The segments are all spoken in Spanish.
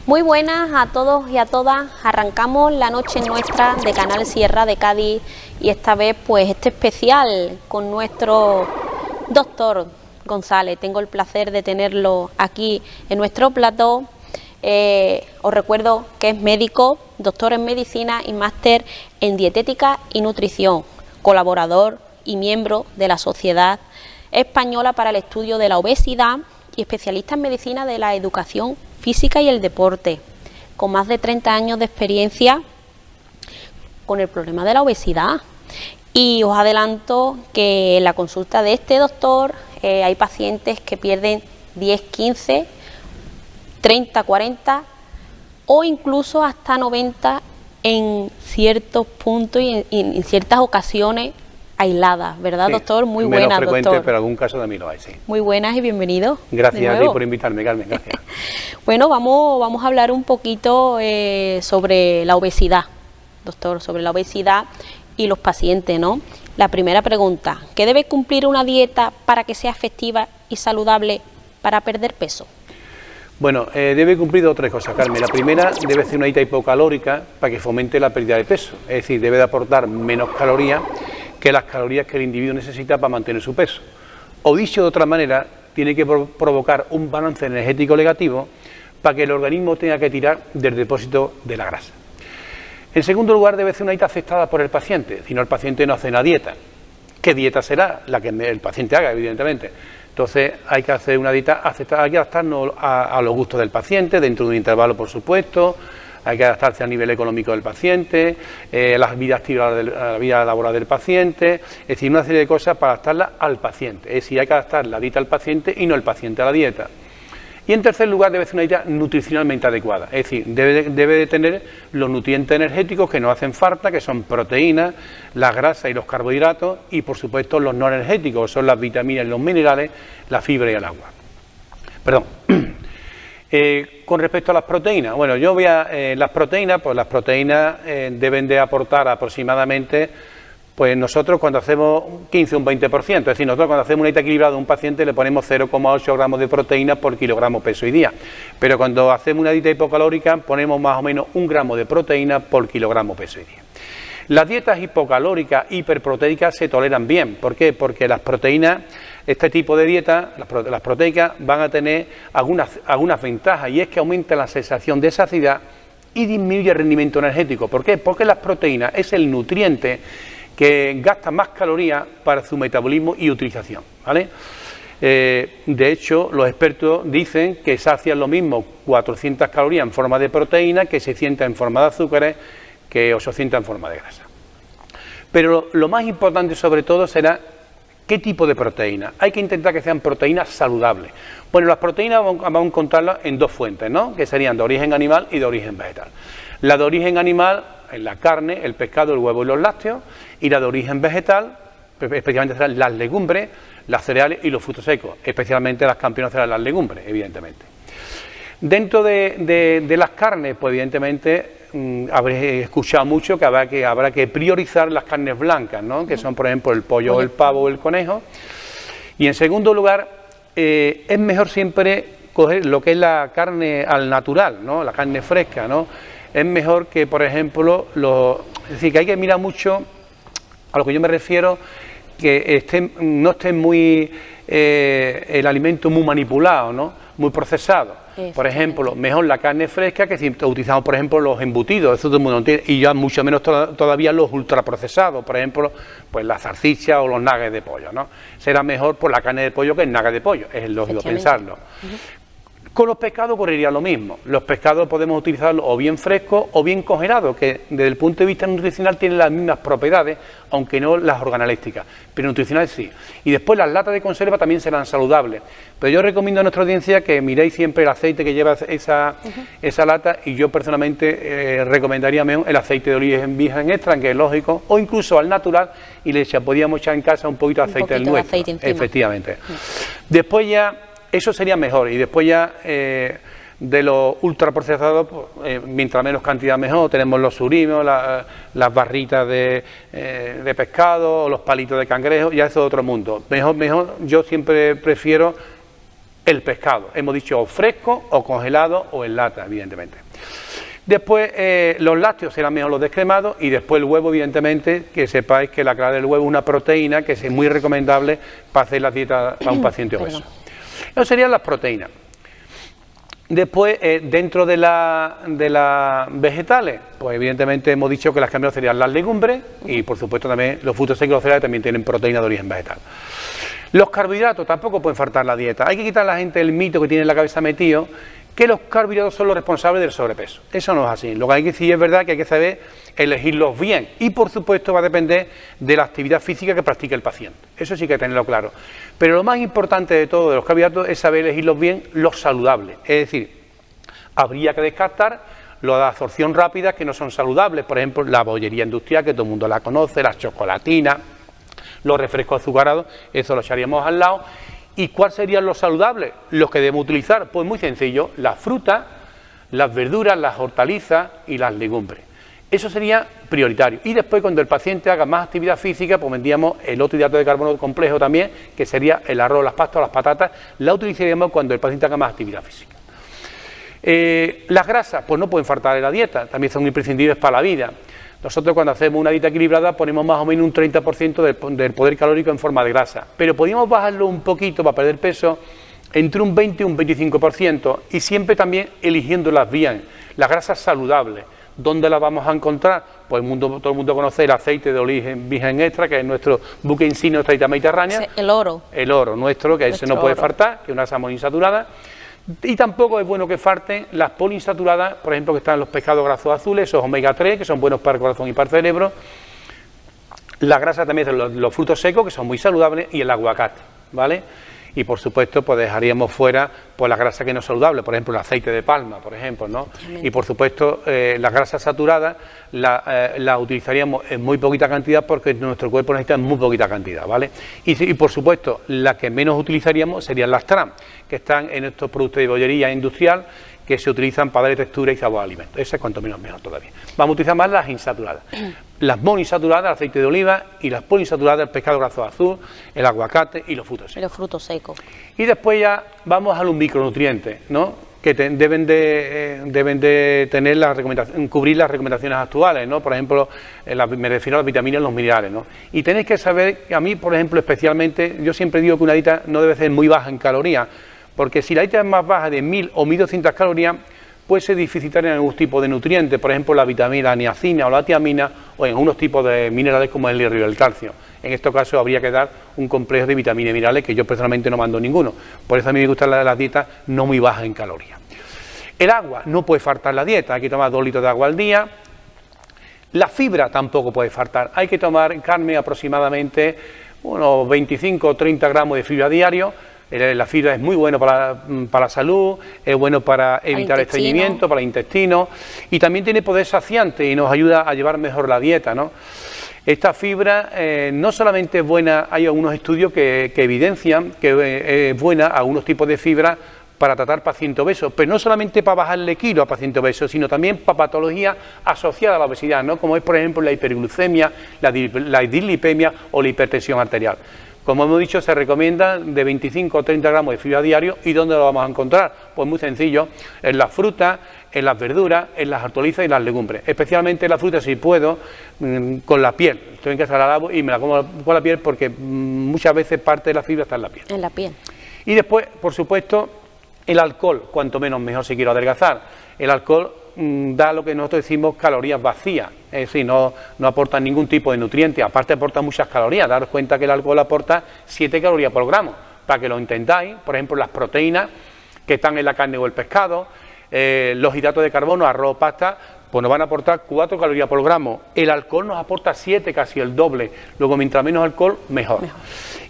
Muy buenas a todos y a todas. Arrancamos la noche nuestra de Canal Sierra de Cádiz y esta vez pues este especial con nuestro doctor González. Tengo el placer de tenerlo aquí en nuestro plató. Os recuerdo que es médico, doctor en medicina y máster en dietética y nutrición, colaborador y miembro de la Sociedad Española para el Estudio de la Obesidad y especialista en medicina de la educación física y el deporte, con más de 30 años de experiencia con el problema de la obesidad. Y os adelanto que en la consulta de este doctor hay pacientes que pierden 10, 15, 30, 40 o incluso hasta 90 en ciertos puntos y en ciertas ocasiones aisladas, ¿verdad, sí, doctor? Muy buenas, menos frecuente, doctor. Pero algún caso también lo hay, sí. Muy buenas y bienvenido. Gracias a ti por invitarme, Carmen, gracias. Bueno, vamos a hablar un poquito sobre la obesidad, doctor, sobre la obesidad y los pacientes, ¿no? La primera pregunta, ¿qué debe cumplir una dieta para que sea efectiva y saludable para perder peso? Bueno, debe cumplir dos o tres cosas, Carmen. La primera, debe ser una dieta hipocalórica para que fomente la pérdida de peso, es decir, debe de aportar menos calorías que las calorías que el individuo necesita para mantener su peso. O dicho de otra manera, tiene que provocar un balance energético negativo para que el organismo tenga que tirar del depósito de la grasa. En segundo lugar, debe ser una dieta aceptada por el paciente, si no el paciente no hace una dieta. ¿Qué dieta será? La que el paciente haga, evidentemente. Entonces hay que hacer una dieta aceptada, hay que adaptarnos a los gustos del paciente, dentro de un intervalo, por supuesto. Hay que adaptarse al nivel económico del paciente, a la vida activa, a la vida laboral del paciente, es decir, una serie de cosas para adaptarla al paciente. Es decir, hay que adaptar la dieta al paciente y no el paciente a la dieta. Y en tercer lugar, debe ser una dieta nutricionalmente adecuada, es decir, debe de tener los nutrientes energéticos que nos hacen falta, que son proteínas, las grasas y los carbohidratos, y por supuesto los no energéticos, que son las vitaminas y los minerales, la fibra y el agua. Perdón. Con respecto a las proteínas, bueno, las proteínas deben de aportar aproximadamente, pues nosotros cuando hacemos 15 o un 20%, es decir, nosotros cuando hacemos una dieta equilibrada a un paciente le ponemos 0,8 gramos de proteína por kilogramo peso y día, pero cuando hacemos una dieta hipocalórica ponemos más o menos 1 gramo de proteína por kilogramo peso y día. Las dietas hipocalóricas, hiperproteicas se toleran bien. ¿Por qué? Porque las proteínas, este tipo de dieta, las proteicas, van a tener algunas ventajas, y es que aumenta la sensación de saciedad y disminuye el rendimiento energético. ¿Por qué? Porque las proteínas es el nutriente que gasta más calorías para su metabolismo y utilización, ¿vale? De hecho, los expertos dicen que sacian lo mismo 400 calorías en forma de proteína que 600 en forma de azúcares, que 800 en forma de grasa. Pero lo más importante sobre todo será qué tipo de proteína. Hay que intentar que sean proteínas saludables. Bueno, las proteínas vamos a encontrarlas en dos fuentes, ¿no? Que serían de origen animal y de origen vegetal. La de origen animal en la carne, el pescado, el huevo y los lácteos, y la de origen vegetal, especialmente serán las legumbres, las cereales y los frutos secos, especialmente las campeonas serán las legumbres, evidentemente. Dentro de las carnes, pues evidentemente habréis escuchado mucho que habrá que priorizar las carnes blancas, ¿no? Que son, por ejemplo, el pollo, el pavo o el conejo. Y en segundo lugar, es mejor siempre coger lo que es la carne al natural, ¿no? La carne fresca, ¿no? Es mejor que, por ejemplo, es decir, que hay que mirar mucho a lo que yo me refiero, que no esté muy el alimento muy manipulado, ¿no? Muy procesado. Por ejemplo, mejor la carne fresca que si utilizamos, por ejemplo, los embutidos, eso todo el mundo entiende, y ya mucho menos todavía los ultraprocesados, por ejemplo, pues la salchicha o los nuggets de pollo, ¿no? Será mejor por la carne de pollo que el nugget de pollo, es lógico pensarlo. Con los pescados ocurriría lo mismo. Los pescados podemos utilizarlos o bien frescos o bien congelados, que desde el punto de vista nutricional tienen las mismas propiedades, aunque no las organolépticas, pero nutricionales sí. Y después las latas de conserva también serán saludables. Pero yo recomiendo a nuestra audiencia que miréis siempre el aceite que lleva esa lata, y yo personalmente recomendaría el aceite de origen virgen extra, que es lógico, o incluso al natural, y podríamos echar en casa un poquito de aceite del nuestro. Efectivamente. Después ya eso sería mejor, y después ya de los ultraprocesados, mientras menos cantidad mejor. Tenemos los surinos, las barritas de pescado, o los palitos de cangrejo, ya eso es otro mundo. Mejor, yo siempre prefiero el pescado. Hemos dicho o fresco, o congelado, o en lata, evidentemente. Después los lácteos serán mejor los descremados y después el huevo, evidentemente, que sepáis que la clara del huevo es una proteína que es muy recomendable para hacer la dieta para un paciente obeso. Eso serían las proteínas. Después, dentro de las vegetales, pues evidentemente hemos dicho que las que menos serían las legumbres y por supuesto también los frutos secos y los cereales también tienen proteína de origen vegetal. Los carbohidratos tampoco pueden faltar en la dieta. Hay que quitar a la gente el mito que tiene en la cabeza metido que los carbohidratos son los responsables del sobrepeso. Eso no es así. Lo que hay que decir es verdad que hay que saber elegirlos bien y por supuesto va a depender de la actividad física que practique el paciente. Eso sí que hay que tenerlo claro. Pero lo más importante de todo de los carbohidratos es saber elegirlos bien, los saludables. Es decir, habría que descartar los de absorción rápida que no son saludables. Por ejemplo, la bollería industrial, que todo el mundo la conoce, las chocolatinas, los refrescos azucarados, eso lo echaríamos al lado. ¿Y cuáles serían los saludables? Los que debemos utilizar, pues muy sencillo, las frutas, las verduras, las hortalizas y las legumbres. Eso sería prioritario. Y después, cuando el paciente haga más actividad física, pues vendríamos el otro hidrato de carbono complejo también, que sería el arroz, las pastas o las patatas, la utilizaríamos cuando el paciente haga más actividad física. Las grasas, pues no pueden faltar en la dieta, también son imprescindibles para la vida. Nosotros cuando hacemos una dieta equilibrada ponemos más o menos un 30% del poder calórico en forma de grasa, pero podríamos bajarlo un poquito para perder peso entre un 20 y un 25% y siempre también eligiéndolas bien, las grasas saludables. ¿Dónde las vamos a encontrar? Pues todo el mundo conoce el aceite de origen virgen extra, que es nuestro buque insignia de nuestra dieta mediterránea. El oro. El oro nuestro, que ese no puede faltar, que es una grasa monoinsaturada. Y tampoco es bueno que falten las poliinsaturadas, por ejemplo, que están en los pescados grasos azules, esos omega 3, que son buenos para el corazón y para el cerebro. La grasa también de los frutos secos, que son muy saludables, y el aguacate, ¿vale? Y por supuesto, pues dejaríamos fuera pues la grasa que no es saludable, por ejemplo, el aceite de palma, por ejemplo, ¿no? Y por supuesto, las grasas saturadas las utilizaríamos en muy poquita cantidad porque nuestro cuerpo necesita muy poquita cantidad, ¿vale? Y por supuesto, las que menos utilizaríamos serían las trans, que están en estos productos de bollería industrial que se utilizan para darle textura y sabor a alimentos. Esa es cuanto menos mejor todavía. Vamos a utilizar más las insaturadas. Las monoinsaturadas, el aceite de oliva, y las poliinsaturadas, el pescado graso azul, el aguacate y los frutos secos. Los frutos secos. Y después ya vamos a los micronutrientes, ¿no? Que deben de tener cubrir las recomendaciones actuales, ¿no? Por ejemplo, me refiero a las vitaminas y los minerales, ¿no? Y tenéis que saber, a mí, por ejemplo, especialmente, yo siempre digo que una dieta no debe ser muy baja en calorías, porque si la dieta es más baja de 1000 o 1200 calorías, puede ser deficitaria en algún tipo de nutrientes, por ejemplo la vitamina, la niacina o la tiamina, o en algunos tipos de minerales como el hierro y el calcio. En estos casos habría que dar un complejo de vitaminas y minerales, que yo personalmente no mando ninguno. Por eso a mí me gustan las dietas no muy bajas en calorías. El agua no puede faltar en la dieta, hay que tomar 2 litros de agua al día. La fibra tampoco puede faltar, hay que tomar, Carmen, aproximadamente unos 25 o 30 gramos de fibra diario. La fibra es muy bueno para la salud, es bueno para evitar estreñimiento, para el intestino, y también tiene poder saciante y nos ayuda a llevar mejor la dieta, ¿no? Esta fibra no solamente es buena, hay algunos estudios que evidencian que es buena a algunos tipos de fibra para tratar pacientes obesos, pero no solamente para bajarle kilos a pacientes obesos, sino también para patologías asociadas a la obesidad, ¿no? Como es, por ejemplo, la hiperglucemia, la dislipemia o la hipertensión arterial. Como hemos dicho, se recomienda de 25 o 30 gramos de fibra diario. ¿Y dónde lo vamos a encontrar? Pues muy sencillo, en las frutas, en las verduras, en las hortalizas y las legumbres. Especialmente en las frutas, si puedo, con la piel. Estoy en casa, la lavo y me la como con la piel porque muchas veces parte de la fibra está en la piel. En la piel. Y después, por supuesto, el alcohol, cuanto menos mejor si quiero adelgazar. El alcohol da lo que nosotros decimos calorías vacías, es decir, no aporta ningún tipo de nutriente, aparte aporta muchas calorías. Daros cuenta que el alcohol aporta 7 calorías por gramo, para que lo intentáis. Por ejemplo, las proteínas que están en la carne o el pescado, los hidratos de carbono, arroz, pasta, pues nos van a aportar 4 calorías por gramo. El alcohol nos aporta 7, casi el doble. Luego, mientras menos alcohol, mejor.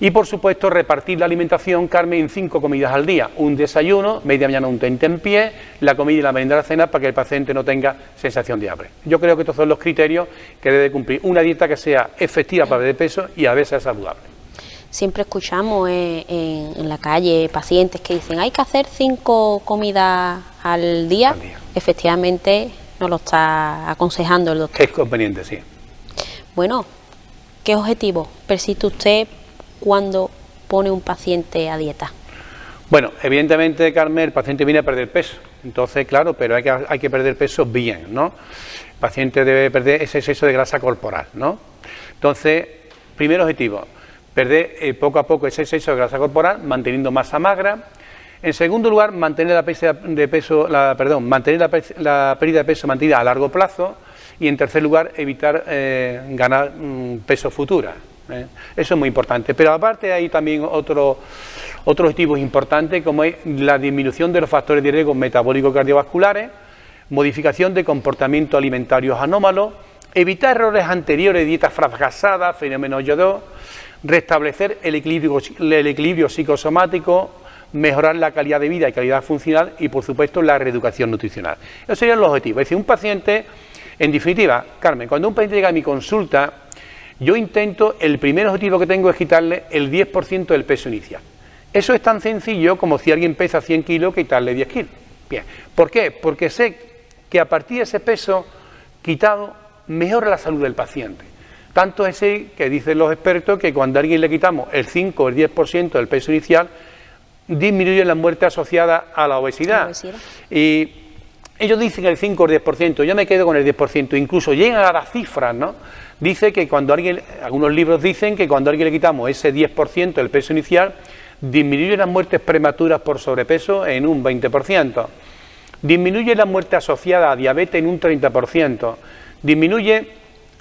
Y por supuesto, repartir la alimentación, Carmen, en 5 comidas al día. Un desayuno, media mañana un tentempié, la comida y la merienda de la cena, para que el paciente no tenga sensación de hambre. Yo creo que estos son los criterios que debe cumplir una dieta que sea efectiva para perder peso y a veces sea saludable. Siempre escuchamos en la calle pacientes que dicen hay que hacer 5 comidas al día. Efectivamente, nos lo está aconsejando el doctor. Es conveniente, sí. Bueno, ¿qué objetivo persiste usted cuando pone un paciente a dieta? Bueno, evidentemente, Carmen, el paciente viene a perder peso, entonces, claro, pero hay que perder peso bien, ¿no? El paciente debe perder ese exceso de grasa corporal, ¿no? Entonces, primer objetivo, perder poco a poco ese exceso de grasa corporal, manteniendo masa magra. En segundo lugar, mantener la pérdida de peso mantenida a largo plazo. Y en tercer lugar, evitar ganar peso futura. Eso es muy importante. Pero aparte hay también otros objetivos importantes, como es la disminución de los factores de riesgo metabólicos cardiovasculares, modificación de comportamientos alimentarios anómalos, evitar errores anteriores, dietas fracasadas, fenómenos yo-yo, restablecer el equilibrio psicosomático, mejorar la calidad de vida y calidad funcional y, por supuesto, la reeducación nutricional. Esos serían los objetivos. Es decir, un paciente, en definitiva, Carmen, cuando un paciente llega a mi consulta, yo intento, el primer objetivo que tengo es quitarle el 10% del peso inicial. Eso es tan sencillo como si alguien pesa 100 kilos, quitarle 10 kilos. Bien, ¿por qué? Porque sé que a partir de ese peso quitado, mejora la salud del paciente. Tanto es así que dicen los expertos que cuando a alguien le quitamos el 5 o el 10% del peso inicial, disminuye la muerte asociada a la obesidad. Y ellos dicen que el 5 o el 10%, yo me quedo con el 10%, incluso llegan a las cifras, ¿no? Dice que cuando algunos libros dicen que cuando a alguien le quitamos ese 10% del peso inicial, disminuye las muertes prematuras por sobrepeso en un 20%, disminuye la muerte asociada a diabetes en un 30%, disminuye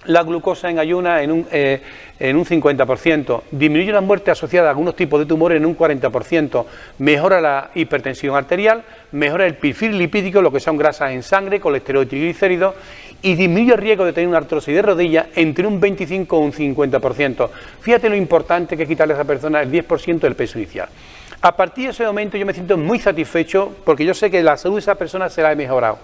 la glucosa en ayunas en un 50%, disminuye la muerte asociada a algunos tipos de tumores en un 40%, mejora la hipertensión arterial, mejora el perfil lipídico, lo que son grasas en sangre, colesterol y triglicéridos, y disminuye el riesgo de tener una artrosis de rodilla entre un 25 o un 50%. Fíjate lo importante que es quitarle a esa persona el 10% del peso inicial. A partir de ese momento yo me siento muy satisfecho porque yo sé que la salud de esa persona se la he mejorado.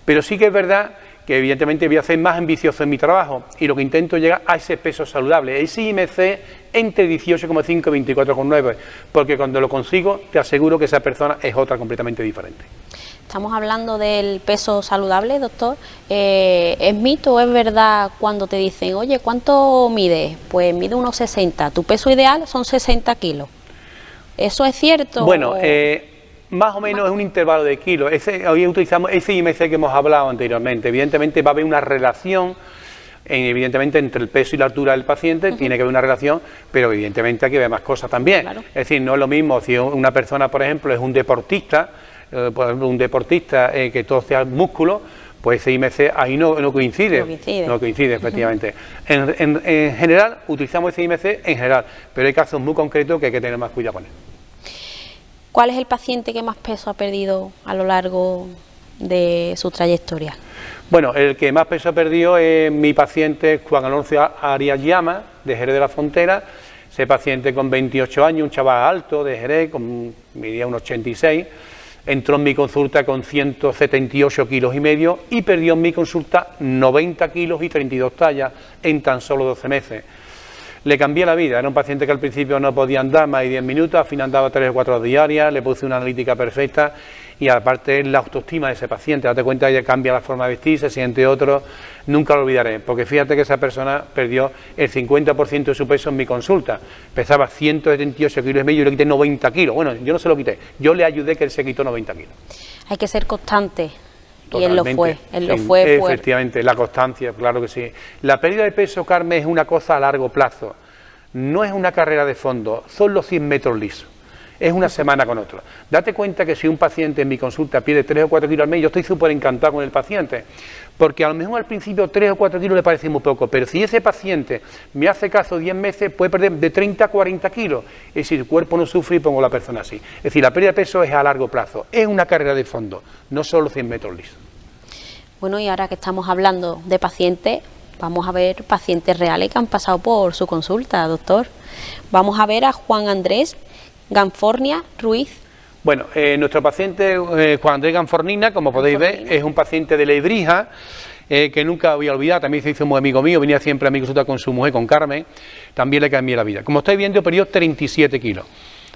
Pero sí que es verdad que evidentemente voy a ser más ambicioso en mi trabajo y lo que intento es llegar a ese peso saludable, ese IMC entre 18,5 y 24,9, porque cuando lo consigo te aseguro que esa persona es otra completamente diferente. Estamos hablando del peso saludable, doctor. ¿Es mito o es verdad cuando te dicen, oye, ¿cuánto mides? Pues mide unos 60, tu peso ideal son 60 kilos. ¿Eso es cierto? Bueno, más o menos es un intervalo de kilos. Hoy utilizamos ese IMC que hemos hablado anteriormente. Evidentemente va a haber una relación, evidentemente entre el peso y la altura del paciente, tiene que haber una relación, pero evidentemente hay que ver más cosas también. Claro. Es decir, no es lo mismo si una persona, por ejemplo, es un deportista, que todo sea músculo, pues ese IMC ahí no coincide. No coincide, efectivamente. En general, utilizamos ese IMC en general, pero hay casos muy concretos que hay que tener más cuidado con él. ¿Cuál es el paciente que más peso ha perdido a lo largo de su trayectoria? Bueno, el que más peso ha perdido es mi paciente Juan Alonso Arias Llama, de Jerez de la Frontera. Ese paciente con 28 años, un chaval alto de Jerez, medía unos 86, entró en mi consulta con 178 kilos y medio y perdió en mi consulta 90 kilos y 32 tallas en tan solo 12 meses. Le cambié la vida, era un paciente que al principio no podía andar más de 10 minutos, al final andaba 3 o 4 horas diarias, le puse una analítica perfecta y aparte la autoestima de ese paciente, date cuenta que cambia la forma de vestir, se siente otro, nunca lo olvidaré, porque fíjate que esa persona perdió el 50% de su peso en mi consulta, pesaba 178 kilos y medio y le quité 90 kilos, bueno, yo no se lo quité, yo le ayudé que él se quitó 90 kilos. Hay que ser constante. Totalmente. Y él lo fue. Efectivamente, la constancia, claro que sí. La pérdida de peso, Carmen, es una cosa a largo plazo. No es una carrera de fondo, son los 100 metros lisos. Es una semana con otro. Date cuenta que si un paciente en mi consulta pierde 3 o 4 kilos al mes, yo estoy súper encantado con el paciente. Porque a lo mejor al principio 3 o 4 kilos le parece muy poco, pero si ese paciente me hace caso 10 meses, puede perder de 30 a 40 kilos. Es decir, el cuerpo no sufre y pongo a la persona así. Es decir, la pérdida de peso es a largo plazo, es una carrera de fondo, no solo 100 metros lisos. Bueno, y ahora que estamos hablando de pacientes, vamos a ver pacientes reales que han pasado por su consulta, doctor. Vamos a ver a Juan Andrés Ganfornia Ruiz. Bueno, nuestro paciente Juan Andrés Ganfornina, como podéis ver, es un paciente de Lebrija, que nunca voy a olvidar, también se hizo muy amigo mío, venía siempre a mi consulta con su mujer, con Carmen, también le cambié la vida. Como estáis viendo, perdió 37 kilos.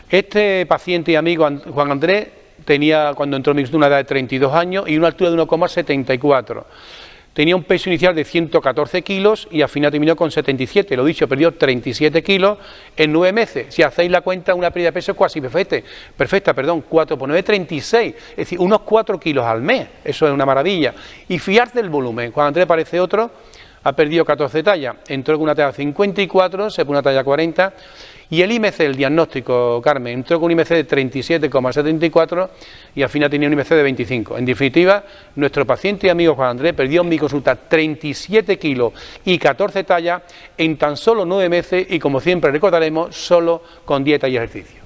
Este paciente y amigo Juan Andrés tenía, cuando entró en mi consulta, una edad de 32 años y una altura de 1,74. tenía un peso inicial de 114 kilos y al final terminó con 77, lo dicho, perdió 37 kilos en 9 meses. Si hacéis la cuenta, una pérdida de peso casi perfecta, 4 por 9, 36, es decir, unos 4 kilos al mes, eso es una maravilla. Y fiarte del volumen, Juan Andrés parece otro, ha perdido 14 tallas, entró con una talla 54, se pone una talla 40, y el IMC, el diagnóstico, Carmen, entró con un IMC de 37,74 y al final tenía un IMC de 25. En definitiva, nuestro paciente y amigo Juan Andrés perdió en mi consulta 37 kilos y 14 tallas en tan solo 9 meses y, como siempre recordaremos, solo con dieta y ejercicio.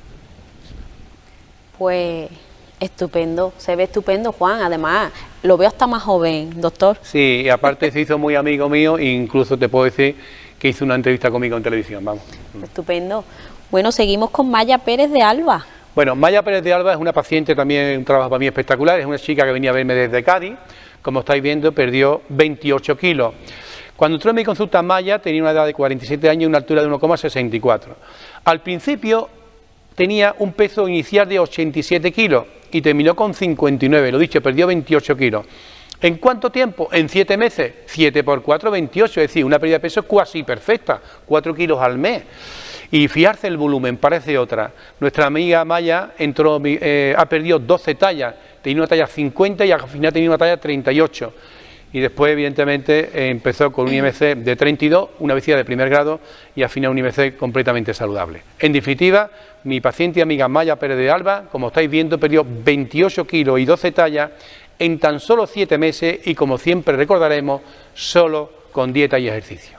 Pues estupendo, se ve estupendo, Juan. Además, lo veo hasta más joven, doctor. Sí, y aparte se hizo muy amigo mío e incluso te puedo decir que hizo una entrevista conmigo en televisión, vamos. Estupendo. Bueno, seguimos con Maya Pérez de Alba. Bueno, Maya Pérez de Alba es una paciente también, un trabajo para mí espectacular, es una chica que venía a verme desde Cádiz, como estáis viendo, perdió 28 kilos. Cuando entró en mi consulta, Maya tenía una edad de 47 años y una altura de 1,64. Al principio tenía un peso inicial de 87 kilos y terminó con 59, lo dicho, perdió 28 kilos. ¿En cuánto tiempo? En 7 meses, 7 por 4, 28, es decir, una pérdida de peso casi perfecta, 4 kilos al mes. Y fijarse el volumen, parece otra. Nuestra amiga Maya ha perdido 12 tallas, tenía una talla 50 y al final tenía una talla 38. Y después, evidentemente, empezó con un IMC de 32, una obesidad de primer grado y al final un IMC completamente saludable. En definitiva, mi paciente y amiga Maya Pérez de Alba, como estáis viendo, perdió 28 kilos y 12 tallas en tan solo 7 meses y, como siempre recordaremos, solo con dieta y ejercicio.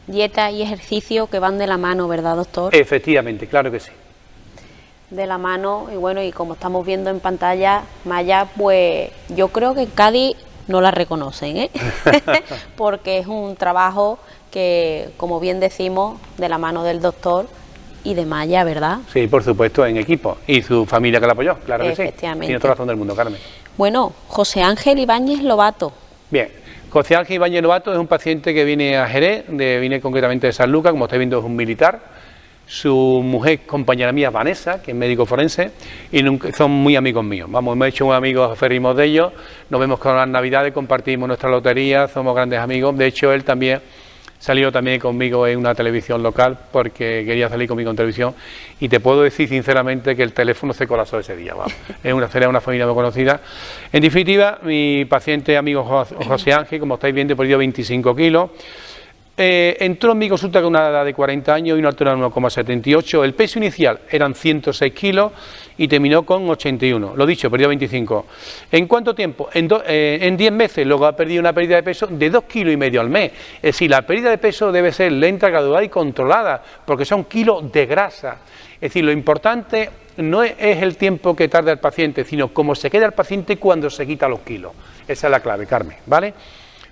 Dieta y ejercicio que van de la mano, ¿verdad, doctor? Efectivamente, claro que sí. De la mano, y bueno, y como estamos viendo en pantalla, Maya, pues yo creo que en Cádiz no la reconocen, ¿eh? Porque es un trabajo que, como bien decimos, de la mano del doctor y de Maya, ¿verdad? Sí, por supuesto, en equipo. Y su familia que la apoyó, claro que sí. Efectivamente. Tiene toda la razón del mundo, Carmen. Bueno, José Ángel Ibáñez Lobato. Bien, José Ángel Ibáñez Lobato es un paciente que viene a Jerez, viene concretamente de San Lucas, como estáis viendo es un militar. Su mujer, compañera mía, Vanessa, que es médico forense, y son muy amigos míos. Vamos, hemos hecho un amigos aferrimos de ellos, nos vemos con las navidades, compartimos nuestra lotería, somos grandes amigos. De hecho, él también salió también conmigo en una televisión local porque quería salir conmigo en televisión y te puedo decir sinceramente que el teléfono se colapsó ese día. Vamos. Era una familia muy conocida. En definitiva, mi paciente amigo José Ángel, como estáis viendo, perdió 25 kilos. Entró en mi consulta con una edad de 40 años y una altura de 1,78. El peso inicial eran 106 kilos y terminó con 81. Lo dicho, perdió 25. ¿En cuánto tiempo? En 10 meses. Luego ha perdido una pérdida de peso de 2,5 kilos al mes. Es decir, la pérdida de peso debe ser lenta, gradual y controlada, porque son kilos de grasa. Es decir, lo importante no es el tiempo que tarda el paciente, sino cómo se queda el paciente cuando se quita los kilos. Esa es la clave, Carmen, ¿vale?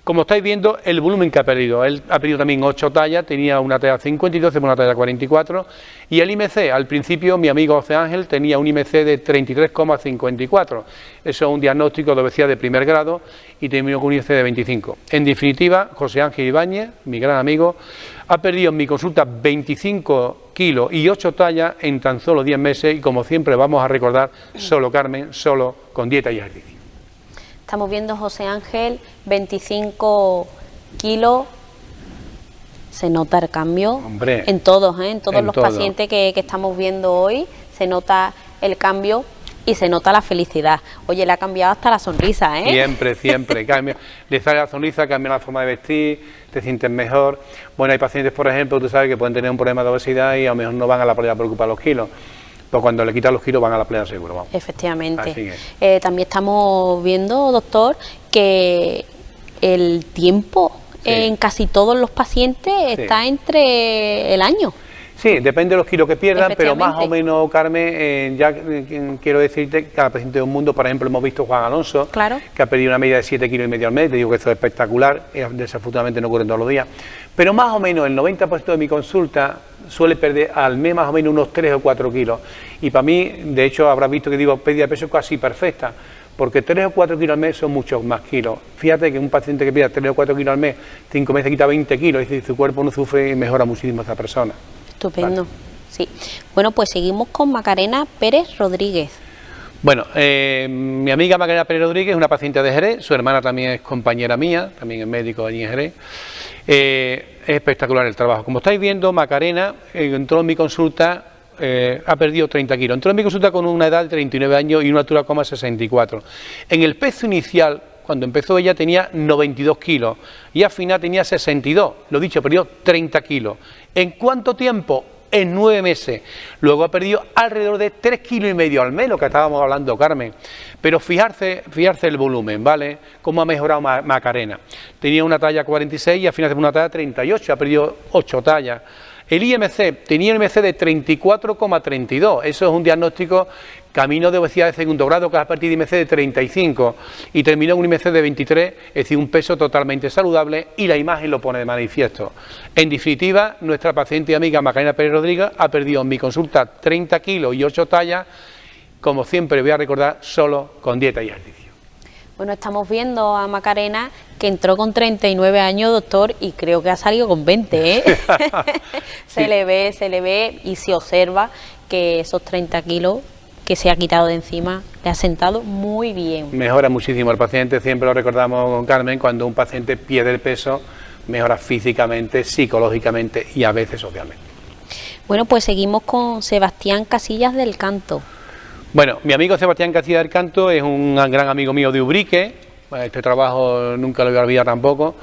Como estáis viendo, el volumen que ha perdido. Él ha perdido también 8 tallas, tenía una talla 52, una talla 44. Y el IMC, al principio, mi amigo José Ángel tenía un IMC de 33,54. Eso es un diagnóstico de obesidad de primer grado y terminó con un IMC de 25. En definitiva, José Ángel Ibáñez, mi gran amigo, ha perdido en mi consulta 25 kilos y 8 tallas en tan solo 10 meses. Y como siempre vamos a recordar, solo Carmen, solo con dieta y ejercicio. Estamos viendo José Ángel, 25 kilos, se nota el cambio. Hombre, en todos, en todos los pacientes que estamos viendo hoy, se nota el cambio y se nota la felicidad. Oye, le ha cambiado hasta la sonrisa, ¿eh? Siempre, siempre, cambia, le sale la sonrisa, cambia la forma de vestir, te sientes mejor. Bueno, hay pacientes, por ejemplo, tú sabes que pueden tener un problema de obesidad y a lo mejor no van a la playa a preocupar los kilos. Pues cuando le quitan los kilos van a la playa seguro, vamos. Efectivamente. También estamos viendo, doctor, que el tiempo en casi todos los pacientes está entre el año. Sí, depende de los kilos que pierdan, pero más o menos, Carmen, quiero decirte que cada paciente de un mundo, por ejemplo, hemos visto a Juan Alonso, que ha perdido una media de 7,5 kilos al mes, te digo que esto es espectacular, desafortunadamente no ocurre todos los días, pero más o menos el 90% de mi consulta suele perder al mes más o menos unos 3 o 4 kilos, y para mí, de hecho, habrás visto que digo pérdida de peso casi perfecta, porque 3 o 4 kilos al mes son muchos más kilos. Fíjate que un paciente que pierda 3 o 4 kilos al mes, 5 meses quita 20 kilos, es decir, su cuerpo no sufre y mejora muchísimo esa persona. Estupendo, vale. Sí. Bueno, pues seguimos con Macarena Pérez Rodríguez. Bueno, mi amiga Macarena Pérez Rodríguez es una paciente de Jerez, su hermana también es compañera mía, también es médico allí en Jerez. Es espectacular el trabajo. Como estáis viendo, Macarena entró en mi consulta, ha perdido 30 kilos. Entró en mi consulta con una edad de 39 años y una altura de 64. En el peso inicial, cuando empezó ella, tenía 92 kilos y al final tenía 62. Lo dicho, perdió 30 kilos. ¿En cuánto tiempo? En 9 meses. Luego ha perdido alrededor de 3,5 kilos al mes, lo que estábamos hablando, Carmen. Pero fijarse el volumen, ¿vale? Cómo ha mejorado Macarena. Tenía una talla 46 y al final una talla 38, ha perdido 8 tallas. El IMC, tenía un IMC de 34,32, eso es un diagnóstico camino de obesidad de segundo grado, que es a partir de IMC de 35, y terminó en un IMC de 23, es decir, un peso totalmente saludable, y la imagen lo pone de manifiesto. En definitiva, nuestra paciente y amiga Macarena Pérez Rodríguez ha perdido en mi consulta 30 kilos y 8 tallas, como siempre voy a recordar, solo con dieta y ejercicio. Bueno, estamos viendo a Macarena que entró con 39 años, doctor, y creo que ha salido con 20, ¿eh? Sí. Se le ve y se observa que esos 30 kilos que se ha quitado de encima le ha sentado muy bien. Mejora muchísimo el paciente, siempre lo recordamos con Carmen, cuando un paciente pierde el peso, mejora físicamente, psicológicamente y a veces socialmente. Bueno, pues seguimos con Sebastián Casillas del Canto. Bueno, mi amigo Sebastián Casillas del Canto es un gran amigo mío de Ubrique. Este trabajo nunca lo voy a olvidar tampoco,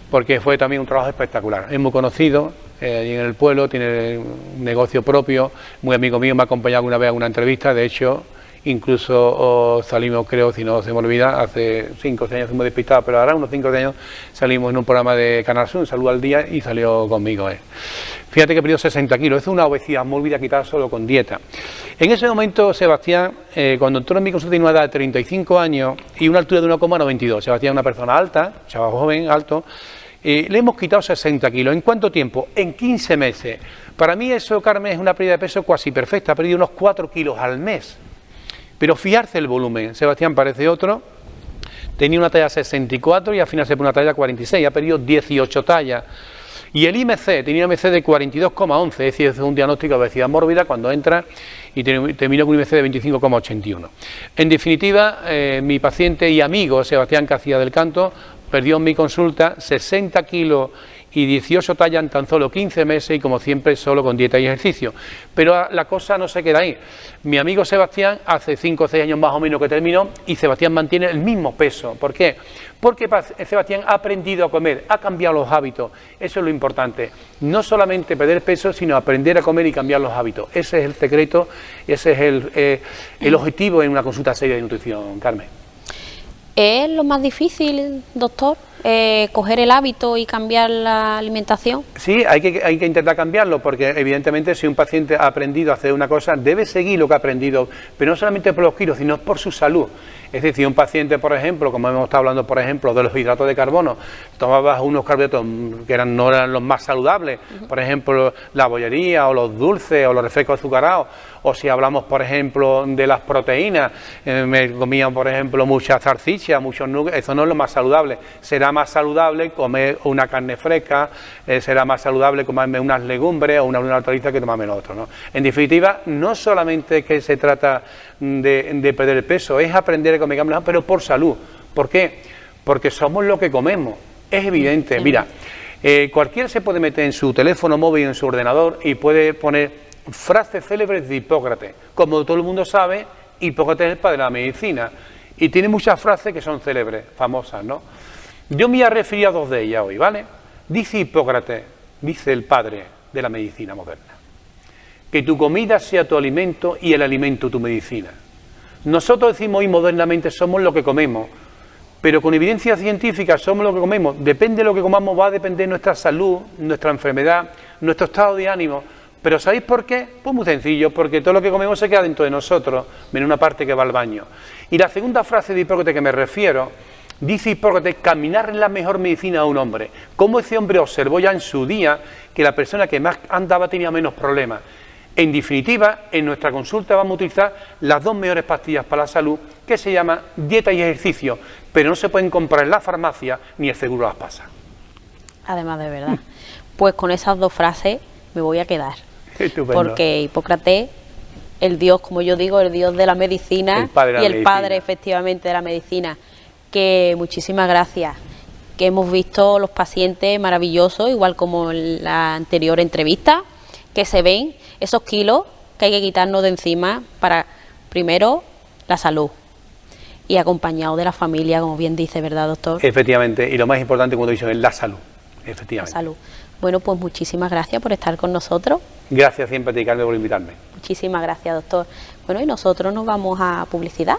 porque fue también un trabajo espectacular. Es muy conocido allí en el pueblo, tiene un negocio propio, muy amigo mío, me ha acompañado alguna vez a una entrevista, de hecho, incluso salimos, creo, si no se me olvida, hace 5 o 6 años fuimos despistados, pero ahora unos 5 o 6 años salimos en un programa de Canal Sur, Salud al Día, y salió conmigo. Fíjate que perdió 60 kilos, es una obesidad mórbida quitada solo con dieta. En ese momento, Sebastián, cuando entró en mi consulta, tenía una edad de 35 años y una altura de 1,92. Sebastián es una persona alta, chaval joven, alto. Le hemos quitado 60 kilos. ¿En cuánto tiempo? En 15 meses. Para mí eso, Carmen, es una pérdida de peso casi perfecta. Ha perdido unos 4 kilos al mes. Pero fijarse el volumen. Sebastián parece otro. Tenía una talla 64 y al final se pone una talla 46. Ha perdido 18 tallas. Y el IMC, tenía un IMC de 42,11, es decir, es un diagnóstico de obesidad mórbida cuando entra y terminó con un IMC de 25,81. En definitiva, mi paciente y amigo Sebastián Casillas del Canto perdió en mi consulta 60 kilos y 18 tallas en tan solo 15 meses y como siempre solo con dieta y ejercicio. Pero la cosa no se queda ahí. Mi amigo Sebastián hace 5 o 6 años más o menos que terminó y Sebastián mantiene el mismo peso. ¿Por qué? Porque Sebastián ha aprendido a comer, ha cambiado los hábitos. Eso es lo importante. No solamente perder peso, sino aprender a comer y cambiar los hábitos. Ese es el secreto, ese es el objetivo en una consulta seria de nutrición, Carmen. ¿Es lo más difícil, doctor, coger el hábito y cambiar la alimentación? Sí, hay que intentar cambiarlo, porque evidentemente si un paciente ha aprendido a hacer una cosa, debe seguir lo que ha aprendido, pero no solamente por los kilos, sino por su salud. Es decir, un paciente, por ejemplo, como hemos estado hablando, por ejemplo, de los hidratos de carbono, tomaba unos carbohidratos que no eran los más saludables, por ejemplo, la bollería o los dulces o los refrescos azucarados, o si hablamos, por ejemplo, de las proteínas, me comían, por ejemplo, mucha salchicha, muchos nuggets, eso no es lo más saludable. Será más saludable comer una carne fresca, será más saludable comerme unas legumbres o una hortaliza que tomarme lo otro, ¿no? En definitiva, no solamente que se trata de perder el peso, es aprender a comer, pero por salud. ¿Por qué? Porque somos lo que comemos, es evidente. Mira, cualquiera se puede meter en su teléfono móvil, en su ordenador y puede poner frases célebres de Hipócrates. Como todo el mundo sabe, Hipócrates es el padre de la medicina y tiene muchas frases que son célebres, famosas, ¿no? Yo me voy a referir a 2 de ellas hoy, ¿vale? Dice Hipócrates, dice el padre de la medicina moderna, que tu comida sea tu alimento y el alimento tu medicina. Nosotros decimos hoy modernamente somos lo que comemos, pero con evidencia científica somos lo que comemos. Depende de lo que comamos, va a depender nuestra salud, nuestra enfermedad, nuestro estado de ánimo. Pero ¿sabéis por qué? Pues muy sencillo, porque todo lo que comemos se queda dentro de nosotros, menos una parte que va al baño. Y la segunda frase de Hipócrates que me refiero, dice Hipócrates, caminar es la mejor medicina de un hombre. Como ese hombre observó ya en su día que la persona que más andaba tenía menos problemas. En definitiva, en nuestra consulta vamos a utilizar las 2 mejores pastillas para la salud, que se llaman dieta y ejercicio, pero no se pueden comprar en la farmacia ni el seguro las pasa. Además, de verdad. Pues con esas 2 frases me voy a quedar. Estupendo. Porque Hipócrates el Dios, como yo digo, el Dios de la medicina El padre de la y el medicina. Padre, efectivamente, de la medicina. Que muchísimas gracias, que hemos visto los pacientes maravillosos, igual como en la anterior entrevista, que se ven esos kilos que hay que quitarnos de encima para, primero, la salud y acompañado de la familia, como bien dice, ¿verdad, doctor? Efectivamente, y lo más importante, como te he dicho, es la salud, efectivamente. La salud. Bueno, pues muchísimas gracias por estar con nosotros. Gracias siempre a ti, Carmen, por invitarme. Muchísimas gracias, doctor. Bueno, y nosotros nos vamos a publicidad,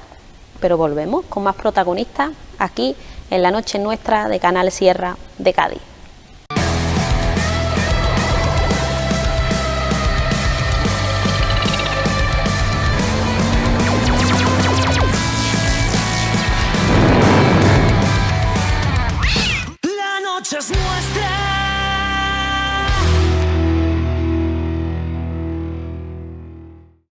pero volvemos con más protagonistas aquí en La Noche Nuestra de Canal Sierra de Cádiz.